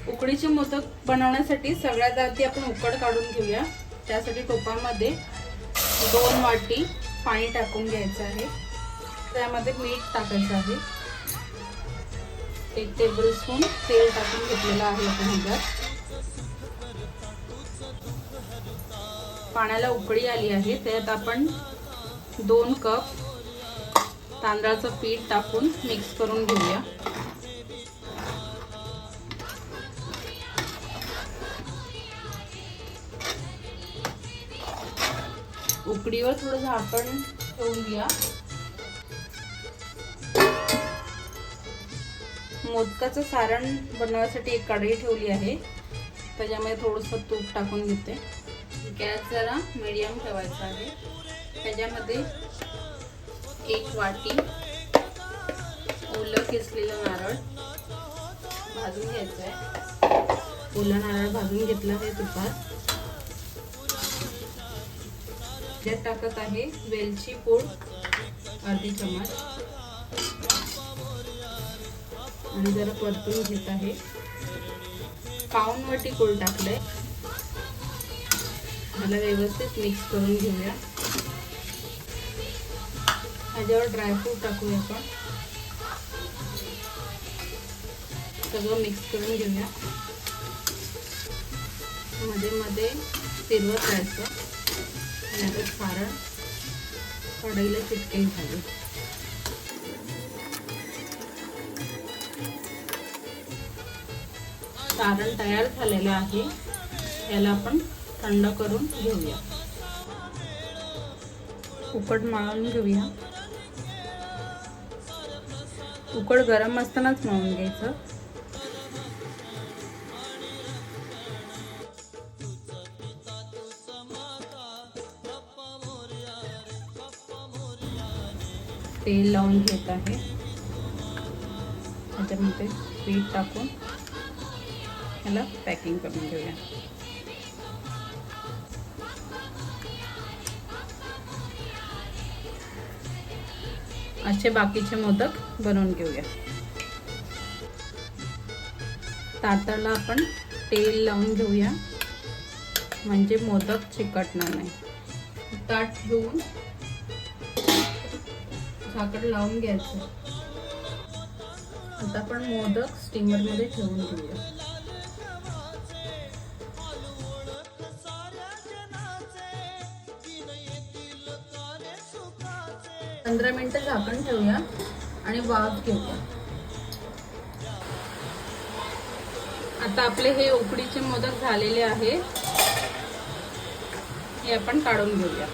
उकडीचे मोदक बनवण्यासाठी सगळ्यात आधी आपण उकड काढून घेऊया। त्यासाठी टोपामध्ये 2 वाटी पाणी टाकून घ्यायचं आहे। त्यामध्ये मीठ टाकायचं आहे। 1 टेबलस्पून तेल टाकून घेतलेलं आहे आपण ह्याच्यात। पाण्याला उकळी आली आहे, त्यात आपण 2 कप तांदळाचं पीठ टाकून मिक्स करून घेऊया। उकडीवर थोडं झाकण ठेवून घ्या। मोदकाचं सारण बनवण्यासाठी एक कढई ठेवली आहे, त्याच्यामध्ये थोडंसं तूप टाकून घेते। गॅस जरा मीडियम ठेवायचा आहे। त्याच्यामध्ये 1 वाटी ओलं किसलेलं नारळ भाजून घ्यायचं आहे। ओला नारळ भाजून घेतला आहे तुपात। त्यात टाकत आहे वेलची पूड अर्धी चमच आणि जरा परतून घेत आहे। पाऊण वाटी गूळ टाकलंय। ह्याला व्यवस्थित मिक्स करून घेऊया। ह्याच्यावर ड्रायफ्रूट टाकूया आपण। सगळं मिक्स करून घेऊया। मध्ये मध्ये फिरवत राहायचं, नाहीतर सारण कढईला चिटकेल खाली। सारण तयार झालेलं आहे, याला आपण थंड करून घेऊया। उकड मळून घेऊया। उकड गरम असतानाच मळून घ्यायचं। तेल लावून घेत आहे। त्याच्यामध्ये पीठ टाकून ह्याला पॅकिंग करून घेऊया। असे बाकीचे मोदक बनवून घेऊया। ताटाला आपण तेल लावून घेऊया, म्हणजे मोदक चिकटणार नाही। ताट घेऊन झाकण लावून घ्यायचं। आता आपण मोदक स्टीमर मध्ये ठेवून घेऊया। 15 मिनिटं झाकण ठेवूया आणि वाफ घेऊया। आता आपले हे उकडीचे मोदक झालेले आहे, हे आपण काढून घेऊया।